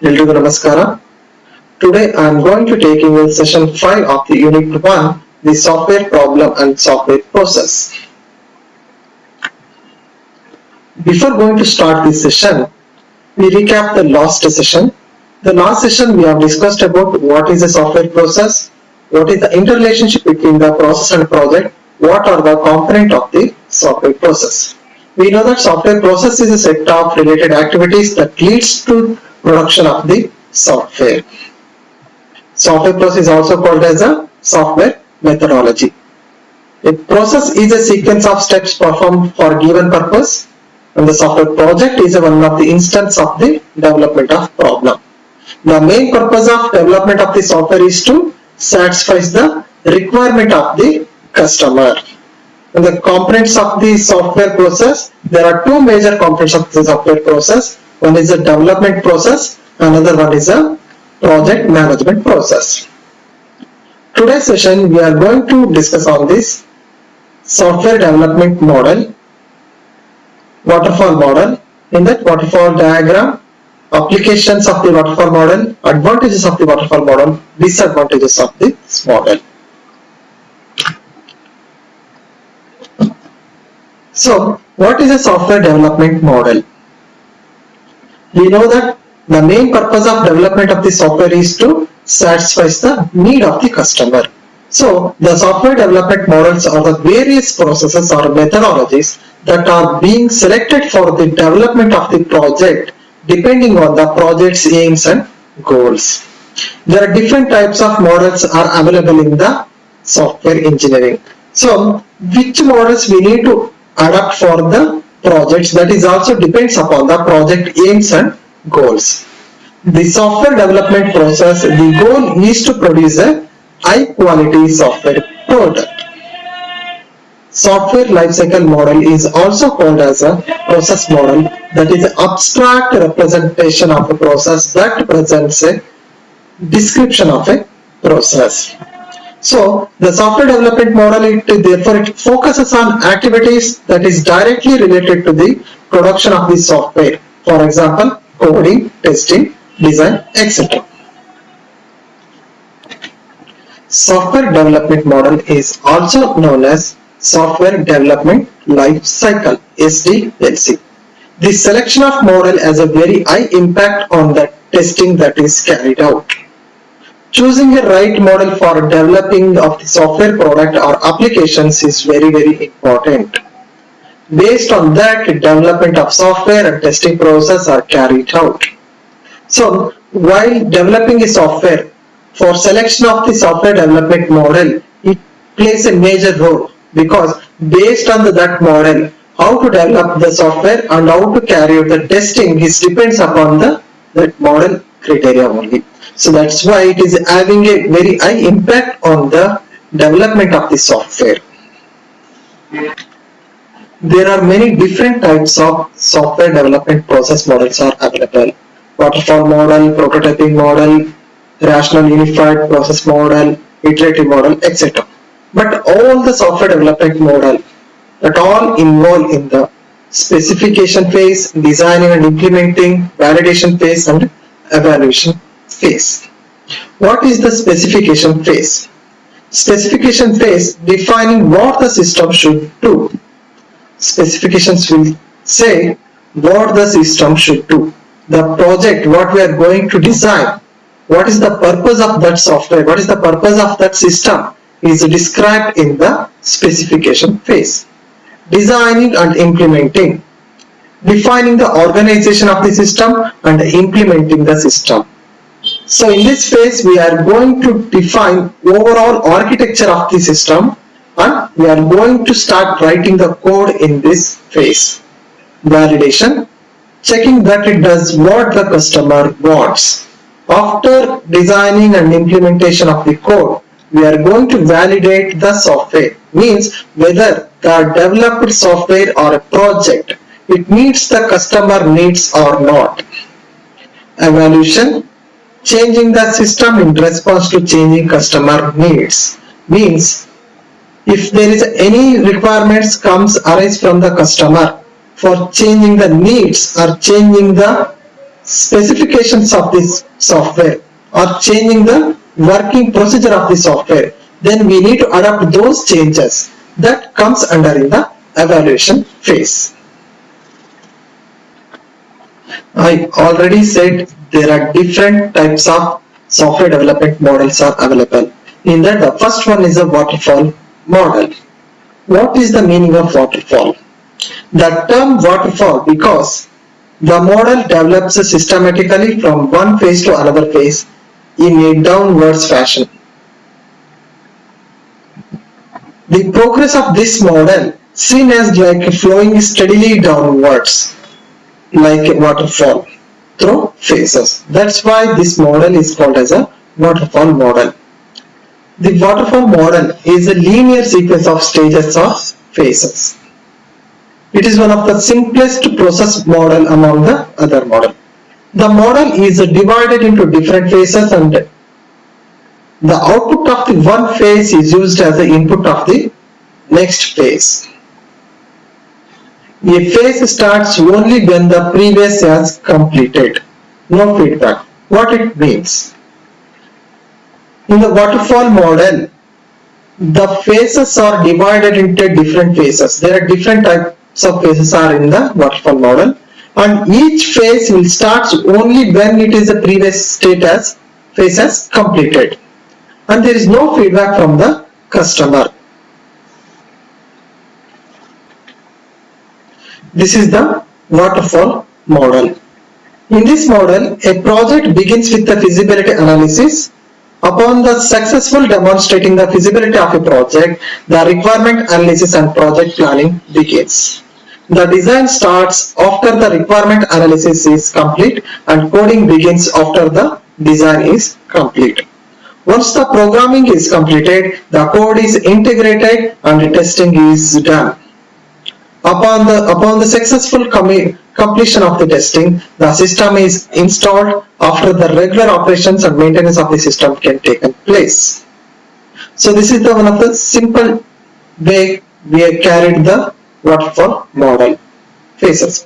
Eldrigu Namaskara. Today I am going to take you in session 5 of the unit 1, the software problem and software process. Before going to start this session, we recap the last session. The last session we have discussed about what is a software process, what is the interrelationship between the process and project, what are the components of the software process. We know that software process is a set of related activities that leads to production of the software. Software process is also called as a software methodology. A process is a sequence of steps performed for a given purpose, and the software project is one of the instance of the development of problem. The main purpose of development of the software is to satisfy the requirement of the customer. And the components of the software process, there are two major components of the software process. One is a development process, another one is a project management process. Today's session we are going to discuss on this software development model, waterfall model. In that waterfall diagram, applications of the waterfall model, advantages of the waterfall model, disadvantages of this model. So, what is a software development model? We know that the main purpose of development of the software is to satisfy the need of the customer. So, the software development models are the various processes or methodologies that are being selected for the development of the project depending on the project's aims and goals. There are different types of models are available in the software engineering. So, which models we need to adapt for the projects, that is also depends upon the project aims and goals. The software development process, the goal is to produce a high quality software product. Software lifecycle model is also called as a process model, that is an abstract representation of a process that presents a description of a process. So, the software development model, it focuses on activities that is directly related to the production of the software. For example, coding, testing, design, etc. Software development model is also known as Software Development Life Cycle, SDLC. The selection of model has a very high impact on the testing that is carried out. Choosing a right model for developing of the software product or applications is very important. Based on that, development of software and testing process are carried out. So, while developing a software, for selection of the software development model, it plays a major role because based on that model, how to develop the software and how to carry out the testing depends upon that model criteria only. So that's why it is having a very high impact on the development of the software. There are many different types of software development process models are available. Waterfall model, prototyping model, rational unified process model, iterative model, etc. But all the software development model that all involve in the specification phase, designing and implementing, validation phase and evaluation phase. What is the specification phase? Specification phase defining what the system should do. Specifications will say what the system should do. The project, what we are going to design, what is the purpose of that software, what is the purpose of that system is described in the specification phase. Designing and implementing, defining the organization of the system and implementing the system. So in this phase we are going to define overall architecture of the system and we are going to start writing the code in this phase. Validation, checking that it does what the customer wants. After designing and implementation of the code, we are going to validate the software, means whether the developed software or a project, it meets the customer needs or not. Evaluation, changing the system in response to changing customer needs, means if there is any requirements arise from the customer for changing the needs or changing the specifications of this software or changing the working procedure of the software, then we need to adapt those changes. That comes under in the evaluation phase. I already said there are different types of software development models are available. In that, the first one is a waterfall model. What is the meaning of waterfall? The term waterfall because the model develops systematically from one phase to another phase in a downwards fashion. The progress of this model seen as like flowing steadily downwards, like a waterfall through phases. That's why this model is called as a waterfall model. The waterfall model is a linear sequence of stages or phases. It is one of the simplest process model among the other model. The model is divided into different phases and the output of the one phase is used as the input of the next phase. A phase starts only when the previous has completed. No feedback. What it means? In the waterfall model, the phases are divided into different phases. There are different types of phases are in the waterfall model, and each phase will start only when it is the previous state as phase has completed, and there is no feedback from the customer. This is the waterfall model. In this model, a project begins with the feasibility analysis. Upon the successful demonstrating the feasibility of a project, the requirement analysis and project planning begins. The design starts after the requirement analysis is complete and coding begins after the design is complete. Once the programming is completed, the code is integrated and testing is done. Upon the successful completion of the testing, the system is installed after the regular operations and maintenance of the system can take place. So this is the one of the simple way we have carried the waterfall model phases.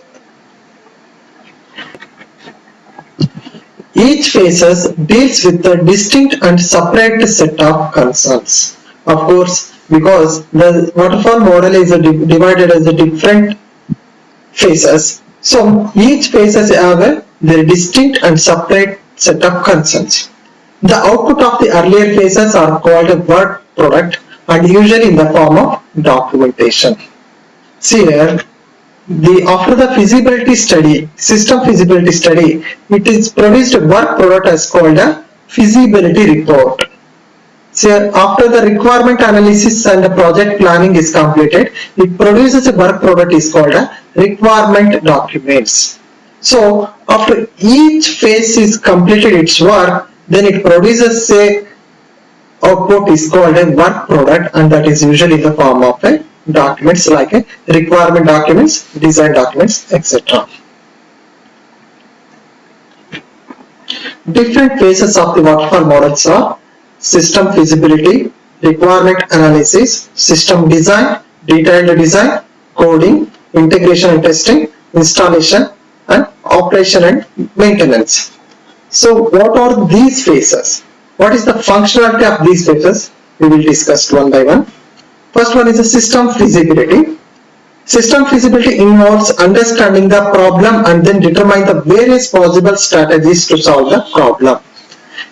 Each phases deals with a distinct and separate set of concerns. Of course, because the waterfall model is divided as a different phases, so each phases have their distinct and separate set of concerns. The output of the earlier phases are called a work product and usually in the form of documentation. See here, after the feasibility study, system feasibility study, it is produced a work product as called a feasibility report. So after the requirement analysis and the project planning is completed, it produces a work product is called a requirement documents. So after each phase is completed its work, then it produces a output is called a work product, and that is usually in the form of a documents like a requirement documents, design documents, etc. Different phases of the waterfall models are system feasibility, requirement analysis, system design, detailed design, coding, integration and testing, installation, and operation and maintenance. So what are these phases? What is the functionality of these phases? We will discuss one by one. First one is the system feasibility. System feasibility involves understanding the problem and then determine the various possible strategies to solve the problem.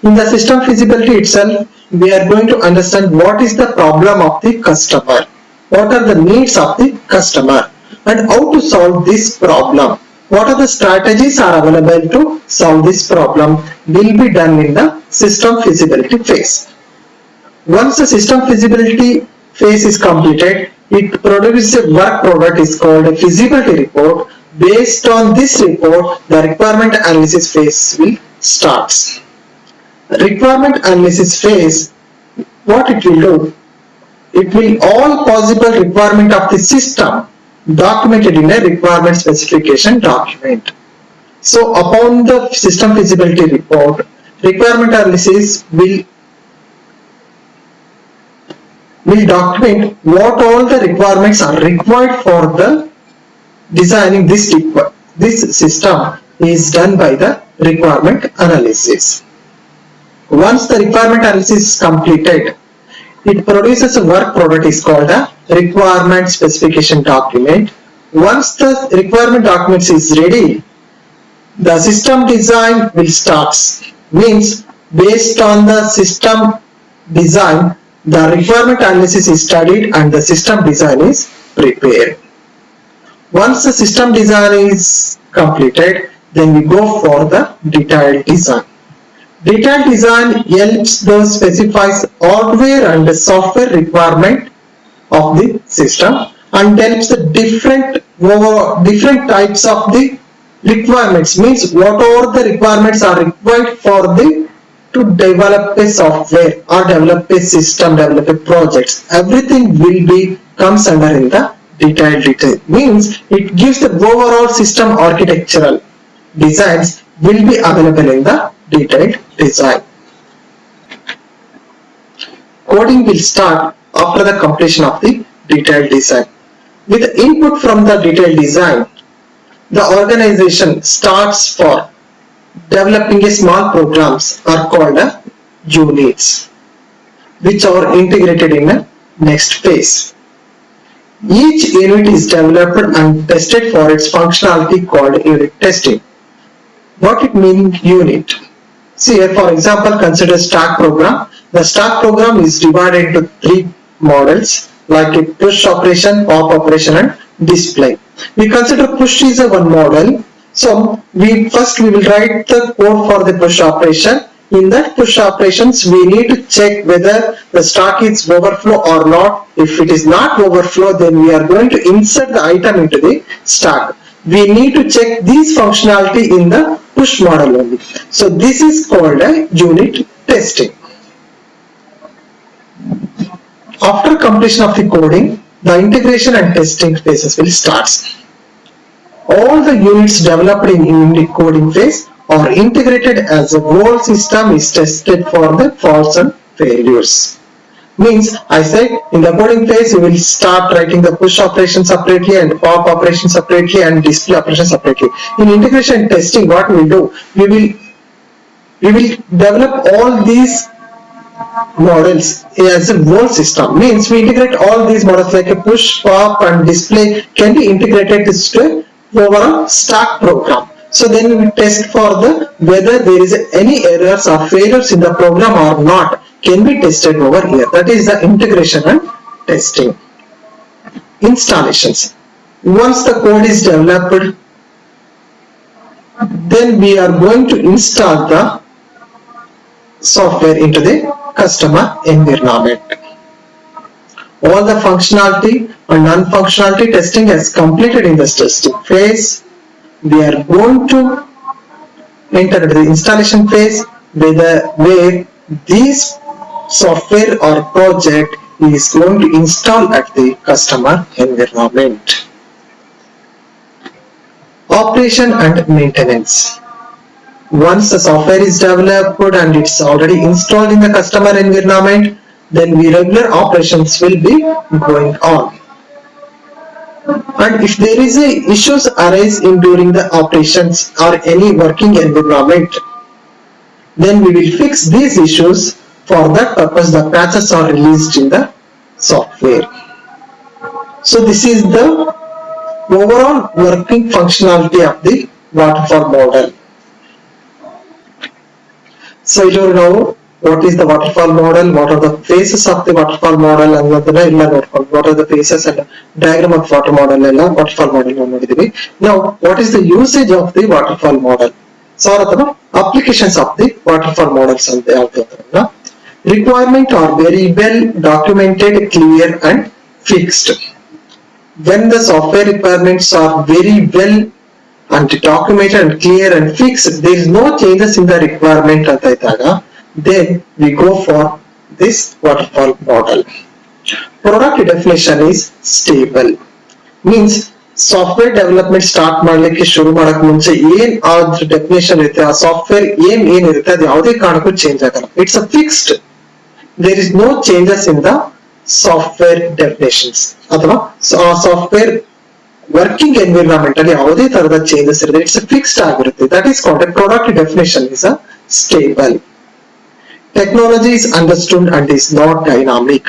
In the system feasibility itself, we are going to understand what is the problem of the customer, what are the needs of the customer, and how to solve this problem. What are the strategies are available to solve this problem will be done in the system feasibility phase. Once the system feasibility phase is completed, it produces a work product is called a feasibility report. Based on this report, the requirement analysis phase will start. Requirement analysis phase, what it will do? It will all possible requirement of the system documented in a requirement specification document. So upon the system feasibility report, requirement analysis will document what all the requirements are required for the designing this system is done by the requirement analysis. Once the requirement analysis is completed, it produces a work product is called a requirement specification document. Once the requirement documents is ready, the system design will start. Means based on the system design, the requirement analysis is studied and the system design is prepared. Once the system design is completed, then we go for the detailed design. Detailed design helps the specifies hardware and the software requirement of the system and helps the different types of the requirements. Means whatever the requirements are required for the to develop a software or develop a system, develop a projects, everything will be comes under in the detailed detail. Means it gives the overall system architectural designs will be available in the detailed design. Coding will start after the completion of the detailed design. With the input from the detailed design, the organization starts for developing a small programs are called units, which are integrated in the next phase. Each unit is developed and tested for its functionality called unit testing. What it means unit? See here, for example, consider stack program. The stack program is divided into three models like a push operation, pop operation and display. We consider push is a one model. So we will write the code for the push operation. In that push operations, we need to check whether the stack is overflow or not. If it is not overflow, then we are going to insert the item into the stack. We need to check these functionality in the push model only. So this is called a unit testing. After completion of the coding, the integration and testing phases will start. All the units developed in the coding phase are integrated as a whole system is tested for the faults and failures. Means I said in the coding phase you will start writing the push operation separately and pop operation separately and display operation separately. In integration testing, what we will do, we will develop all these models as a whole system. Means we integrate all these models like a push, pop and display can be integrated to overall stack program. So then we test for the whether there is any errors or failures in the program or not can be tested over here. That is the integration and testing. Installations. Once the code is developed, then we are going to install the software into the customer environment. All the functionality and non-functionality testing is completed in this testing phase. We are going to enter into the installation phase where this software or project is going to install at the customer environment. Operation and maintenance. Once the software is developed and it's already installed in the customer environment, then the regular operations will be going on. And if there is a issues arise during the operations or any working environment, then we will fix these issues. For that purpose, the patches are released in the software. So this is the overall working functionality of the waterfall model. So you know what is the waterfall model, what are the phases of the waterfall model, and what are the phases and diagram of waterfall model. Now what is the usage of the waterfall model? So applications of the waterfall models and requirements are very well documented, clear and fixed. When the software requirements are very well and documented and clear and fixed, there is no changes in the requirement then we go for this waterfall model. Product definition is stable. Means software development start ಮಾಡಲಿಕ್ಕೆ ಶುರು ಮಾಡಕ್ಕೆ ಮುಂಚೆ ಏನ್ ಆದ್ರ definition ಇರುತ್ತೆ, ಆ software ಏನ್ ಇರುತ್ತೆ ಅದು ಯಾವುದೇ ಕಾರಣಕ್ಕೂ ಚೇಂಜ್ ಆಗಲ್ಲ. It's a fixed. There is no changes in the software definitions ಅಥವಾ ಸಾಫ್ಟ್ವೇರ್ ವರ್ಕಿಂಗ್ ಎನ್ವಿರಾನ್ಮೆಂಟ್ ಅಲ್ಲಿ ಯಾವುದೇ ತರದ ಚೇಂಜಸ್ ಇರುತ್ತೆ, ಇಟ್ಸ್ ಫಿಕ್ಸ್ಡ್ ಆಗಿರುತ್ತೆ. That is called product definition is a stable. Technology is understood and is not dynamic.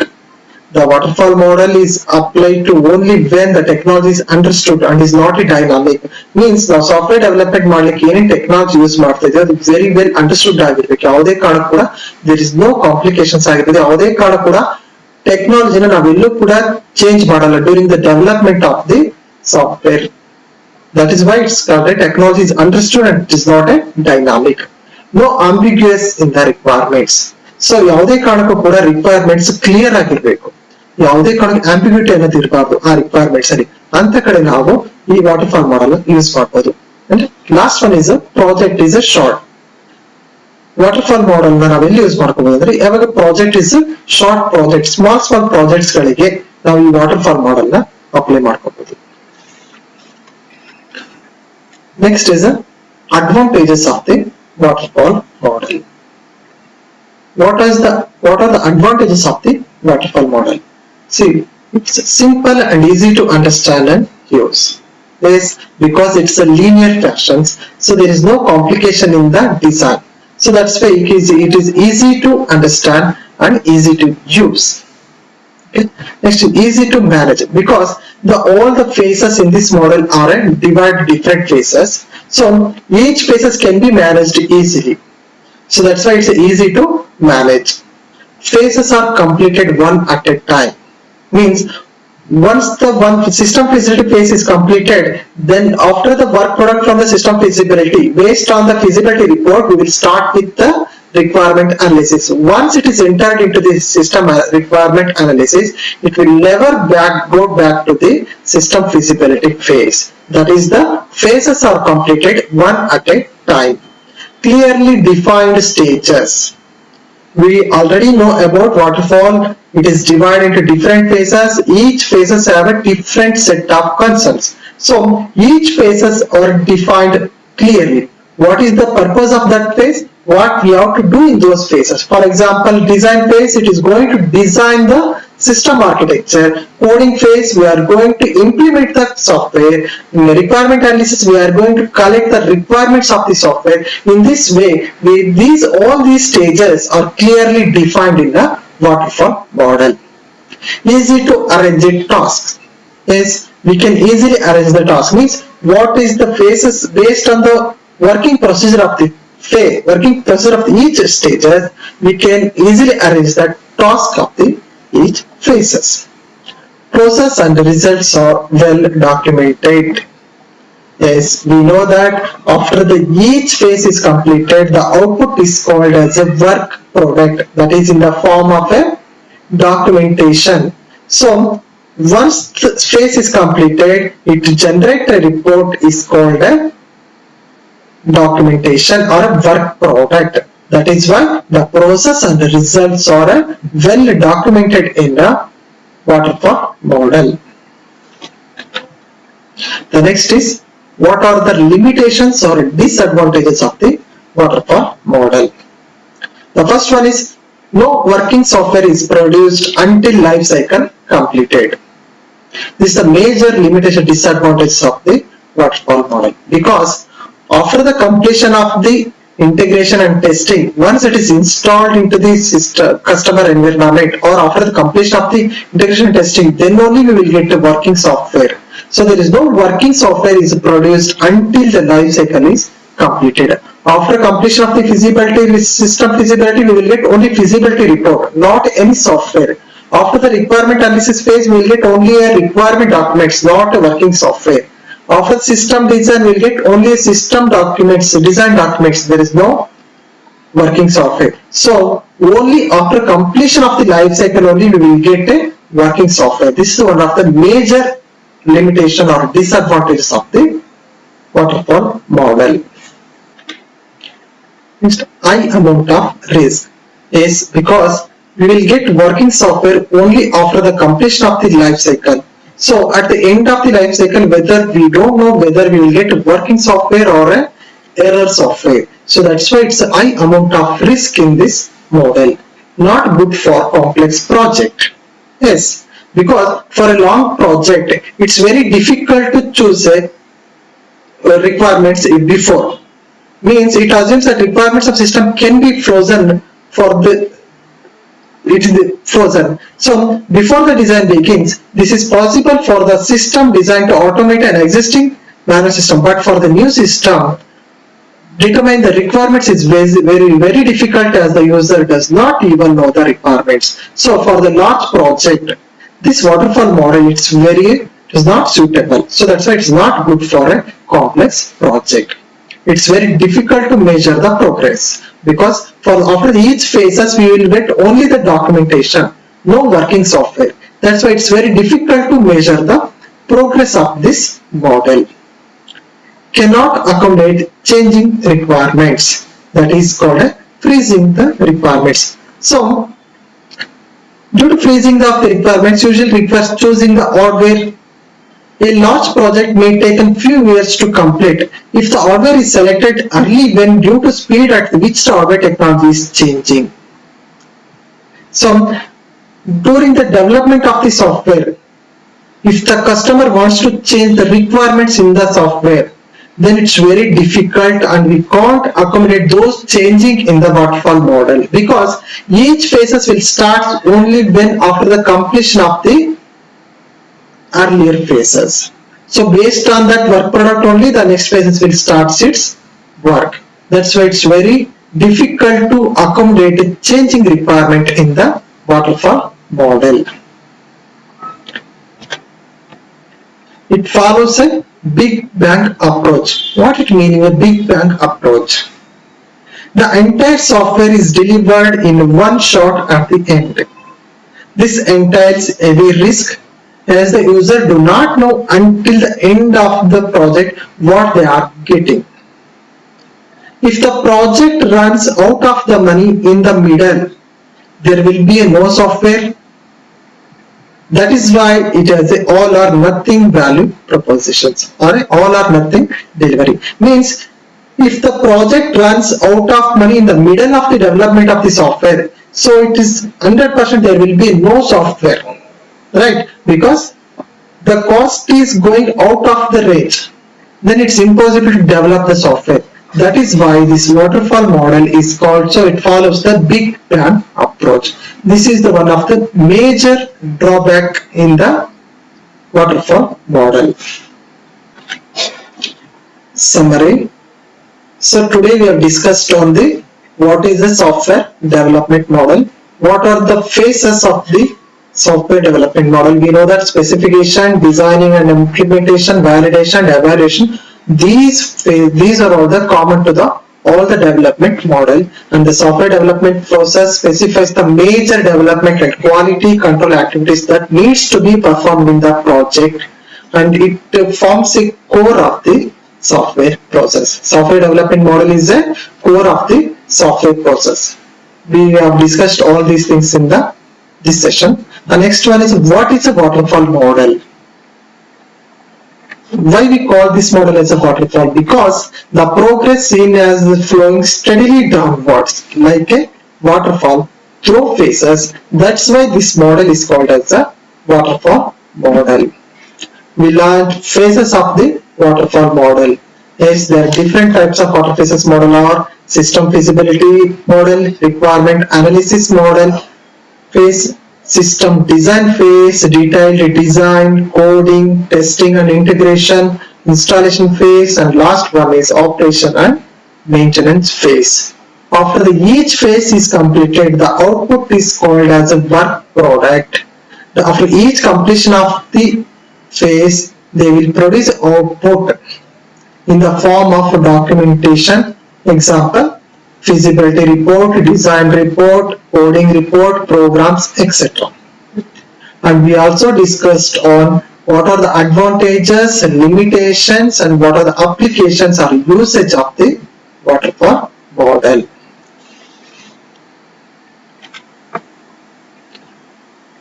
The waterfall model is applied to only when the technology is understood and is not dynamic. Means ನಾವು software development ಮಾಡ್ಲಿಕ್ಕೆ ಏನೇನು technology use ಮಾಡ್ತಾ ಇದ್ದೀವಿ ಅದು very well understood ಆಗಿರ್ಬೇಕು. ಯಾವುದೇ ಕಾರಣ ಕೂಡ ದೇರ್ ಇಸ್ ನೋ ಕಾಂಪ್ಲಿಕೇಶನ್ಸ್ ಆಗಿರ್ತದೆ. ಯಾವುದೇ ಕಾರಣ ಕೂಡ ಟೆಕ್ನಾಲಜಿನ ನಾವೆಲ್ಲೂ ಕೂಡ ಚೇಂಜ್ ಮಾಡಲ್ಲ during the development of the software. That is why it's called technology is understood and it is not a dynamic. No ambiguous in the requirements. So ಯಾವುದೇ ಕಾರಣಕ್ಕೂ ಕೂಡ requirements clear ಆಗಿರ್ಬೇಕು. ಯಾವುದೇ ಕಾರಣಕ್ಕೆ ಆಂಬಿಗ್ಯೂಟಿ ಅನ್ನೋದು ಇರಬಾರ್ದು ಆ ರಿಕ್ವೈರ್ಮೆಂಟ್ಸ್ ಅಲ್ಲಿ. ಅಂತ ಕಡೆ ನಾವು ಈ ವಾಟರ್ಫಾಲ್ ಮಾಡಲ್ ಯೂಸ್ ಮಾಡಬಹುದು. Last one is project is a short. Waterfall model ನ ನಾವೆಲ್ಲಿ ಯೂಸ್ ಮಾಡ್ಕೋಬಹುದು ಅಂದ್ರೆ ಯಾವಾಗ project is short project, small projects ಗಳಿಗೆ ನಾವು ಈ ವಾಟರ್ಫಾಲ್ ಮಾಡಲ್ ನ ಅಪ್ಲೈ ಮಾಡ್ಕೋಬಹುದು. Next is advantages of the waterfall model. What are the advantages of the waterfall model? See, it's simple and easy to understand and use. Yes, because it's a linear fashion, so there is no complication in the design. So that's why it is easy to understand and easy to use. Okay. Next, easy to manage because all the phases in this model are divided different phases. So each phases can be managed easily. So that's why it's easy to manage. Phases are completed one at a time. Means once the one system feasibility phase is completed, then after the work product from the system feasibility, based on the feasibility report, we will start with the requirement analysis. Once it is entered into the system requirement analysis, it will never go back to the system feasibility phase. That is, the phases are completed one at a time. Clearly defined stages. We already know about waterfall. It is divided into different phases. Each phases have a different set of concerns. So each phases are defined clearly. What is the purpose of that phase? What we have to do in those phases. For example, design phase, it is going to design the system architecture. Coding phase, we are going to implement the software. In the requirement analysis, we are going to collect the requirements of the software. In this way, all these stages are clearly defined in the waterfall model. Easy to arrange the tasks. Yes, we can easily arrange the task. Means what is the phases based on the working procedure of the each stages, we can easily arrange the task of the each phases. Process and results are well documented. Yes, we know that after each phase is completed, the output is called as a work product, that is in the form of a documentation. So once the phase is completed, it generates a report is called a documentation or a work product. That is why the process and the results are well documented in the waterfall model. The next is, what are the limitations or disadvantages of the waterfall model? The first one is, no working software is produced until life cycle completed. This is the major limitation disadvantage of the waterfall model, because after the completion of the integration and testing, once it is installed into the customer environment, or after the completion of the integration and testing, then only we will get a working software. So there is no working software is produced until the life cycle is completed. After completion of the system feasibility, we will get only feasibility report, not any software. After the requirement analysis phase, we will get only a requirement documents, not a working software. After system design, we will get only system documents, design documents. There is no working software. So only after completion of the life cycle only we will get a working software. This is one of the major limitation or disadvantages of the waterfall model. Next, high amount of risk is because we will get working software only after the completion of the life cycle. So at the end of the life cycle, whether we don't know whether we will get working software or a error software. So that's why it's a high amount of risk in this model. Not good for complex project. Yes, because for a long project it's very difficult to choose a requirements before. Means it assumes that requirements of system can be frozen for the it is frozen. So before the design begins, this is possible for the system design to automate an existing manual system, but for the new system, determine the requirements is very difficult, as the user does not even know the requirements. So for the large project, this waterfall model is not suitable. So that's why it's not good for a complex project. It's very difficult to measure the progress, because after each phases we will get only the documentation, no working software. That's why it's very difficult to measure the progress of this model. Cannot accommodate changing requirements. That is called a freezing the requirements. So due to freezing of the requirements usually requires choosing the hardware. A large project may take a few years to complete if the hardware is selected early when due to speed at which the hardware technology is changing. So during the development of the software, if the customer wants to change the requirements in the software, then it's very difficult and we can't accommodate those changing in the waterfall model, because each phases will start only when after the completion of the earlier phases. So based on that work product only, the next phases will start its work. That's why it's very difficult to accommodate a changing requirement in the waterfall model. It follows a big bang approach. What it means a big bang approach? The entire software is delivered in one shot at the end. This entails heavy risk, as the user do not know until the end of the project what they are getting. If the project runs out of the money in the middle, there will be a no software. That is why it has a all or nothing value propositions, or a all or nothing delivery. Means if the project runs out of money in the middle of the development of the software, so it is 100% there will be no software, right? Because the cost is going out of the range, then it's impossible to develop the software. That is why this waterfall model is called, so it follows the big bang approach. This is the one of the major drawback in the waterfall model. Summary. So today we have discussed on the what is the software development model, what are the phases of the software development model. We know that specification, designing and implementation, validation, evaluation, these are all the common to the all the development model, and the software development process specifies the major development and quality control activities that needs to be performed in the project, and it forms a core of the software process. Software development model is a core of the software process. We have discussed all these things in this session. The next one is what is a waterfall model? Why we call this model as a waterfall? Because the progress seen as flowing steadily downwards like a waterfall through phases. That's why this model is called as a waterfall model. We learned phases of the waterfall model. Yes, there are different types of waterfall phases model are system feasibility model, requirement analysis model, phase, system design phase, detailed design, coding, testing and integration, installation phase, and last one is operation and maintenance phase. After each phase is completed, the output is called as a work product. After each completion of the phase, they will produce output in the form of documentation. Example, feasibility report, design report, coding report, programs, etc. And we also discussed on what are the advantages and limitations and what are the applications or usage of the waterfall model.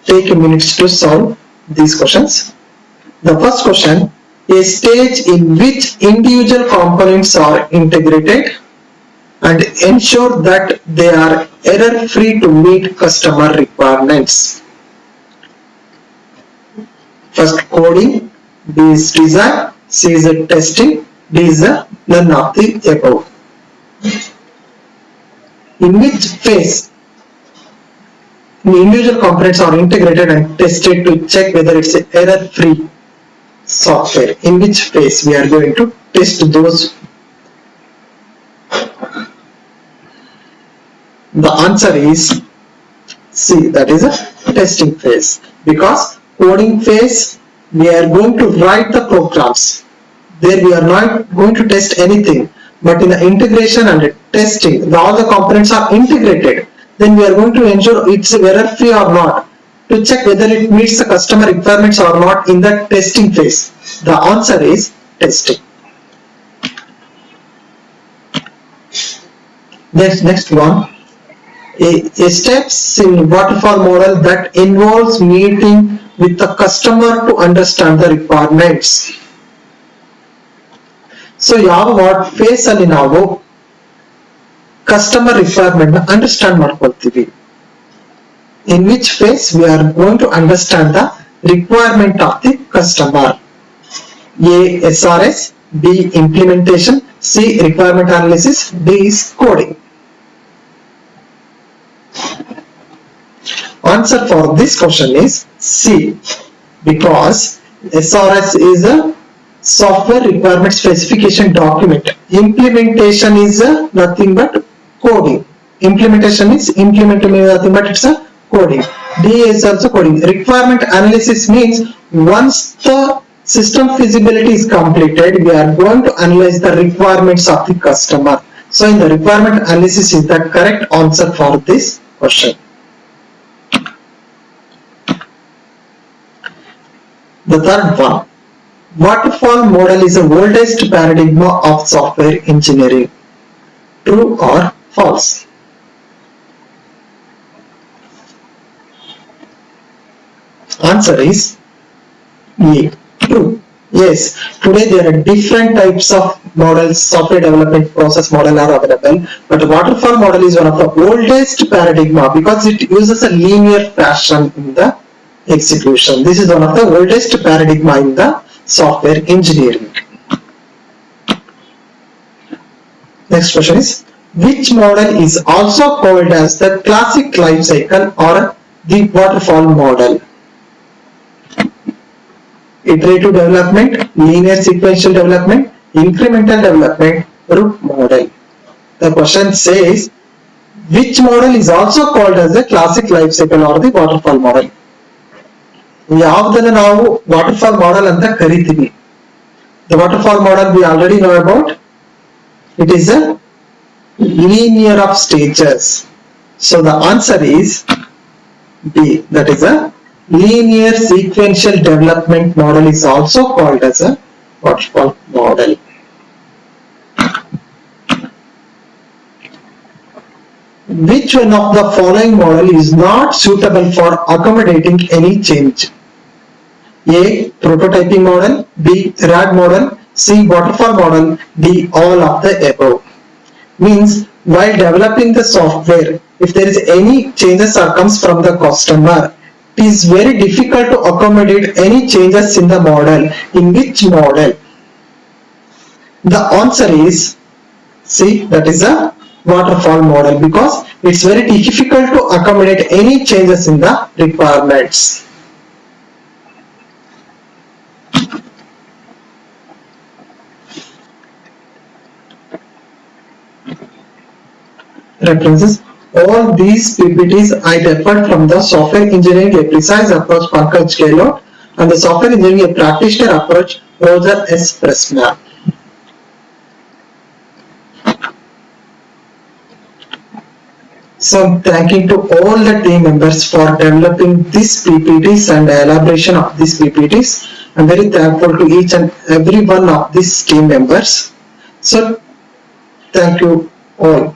Take a minute to solve these questions. The first question, a stage in which individual components are integrated and ensure that they are error-free to meet customer requirements. First coding, B is design, C is testing, D is none of the above. In which phase the individual components are integrated and tested to check whether it's error-free software? In which phase we are going to test those? The answer is C, that is a testing phase. Because coding phase, we are going to write the programs. There we are not going to test anything. But in the integration and testing, all the components are integrated. Then we are going to ensure it's error free or not, to check whether it meets the customer requirements or not in the testing phase. The answer is testing. Next one. A steps in waterfall model that involves meeting with the customer to understand the requirements. So what phase ಅಲ್ಲಿ ನಾವು customer requirement understand ಮಾಡ್ಕೊಳ್ತೀವಿ. In which phase we are going to understand the requirement of the customer? A, SRS, B, implementation, C, requirement analysis, D is coding. Answer for this question is C, because SRS is a software requirement specification document. Implementation is nothing but coding. Implementation is implementing nothing but it's a coding. D is also coding. Requirement analysis means once the system feasibility is completed, we are going to analyze the requirements of the customer. So in the requirement analysis is the correct answer for this question. The third one. Waterfall model is the oldest paradigm of software engineering. True or false? Answer is A. True. Yes, today there are different types of models, software development process model are available, but the waterfall model is one of the oldest paradigm because it uses a linear fashion in the execution. This is one of the oldest paradigm in the software engineering. Next question is, which model is also called as the classic life cycle or the waterfall model? Iterative development, linear sequential development, incremental development, root model. The question says, which model is also called as the classic life cycle or the waterfall model? ಯಾವುದನ್ನು ನಾವು waterfall model ಅಂತ ಕರಿತೀವಿ? The waterfall model we already know about. It is a linear of stages. So the answer is B, that is a linear sequential development model is also called as a waterfall model. Which one of the following model is not suitable for accommodating any change? A, prototyping model, B, RAD model, C, waterfall model, D, all of the above. Means while developing the software, if there is any changes or comes from the customer, it is very difficult to accommodate any changes in the model. In which model? The answer is C, that is a waterfall model, because it's very difficult to accommodate any changes in the requirements. References. All these PPTs I referred from the Software Engineering a Precise Approach Pankaj Gehlot and the Software Engineering a Practitioner Approach Roger S. Pressman. So thanking to all the team members for developing these PPTs and the elaboration of these PPTs. I'm very thankful to each and every one of these team members. So thank you all.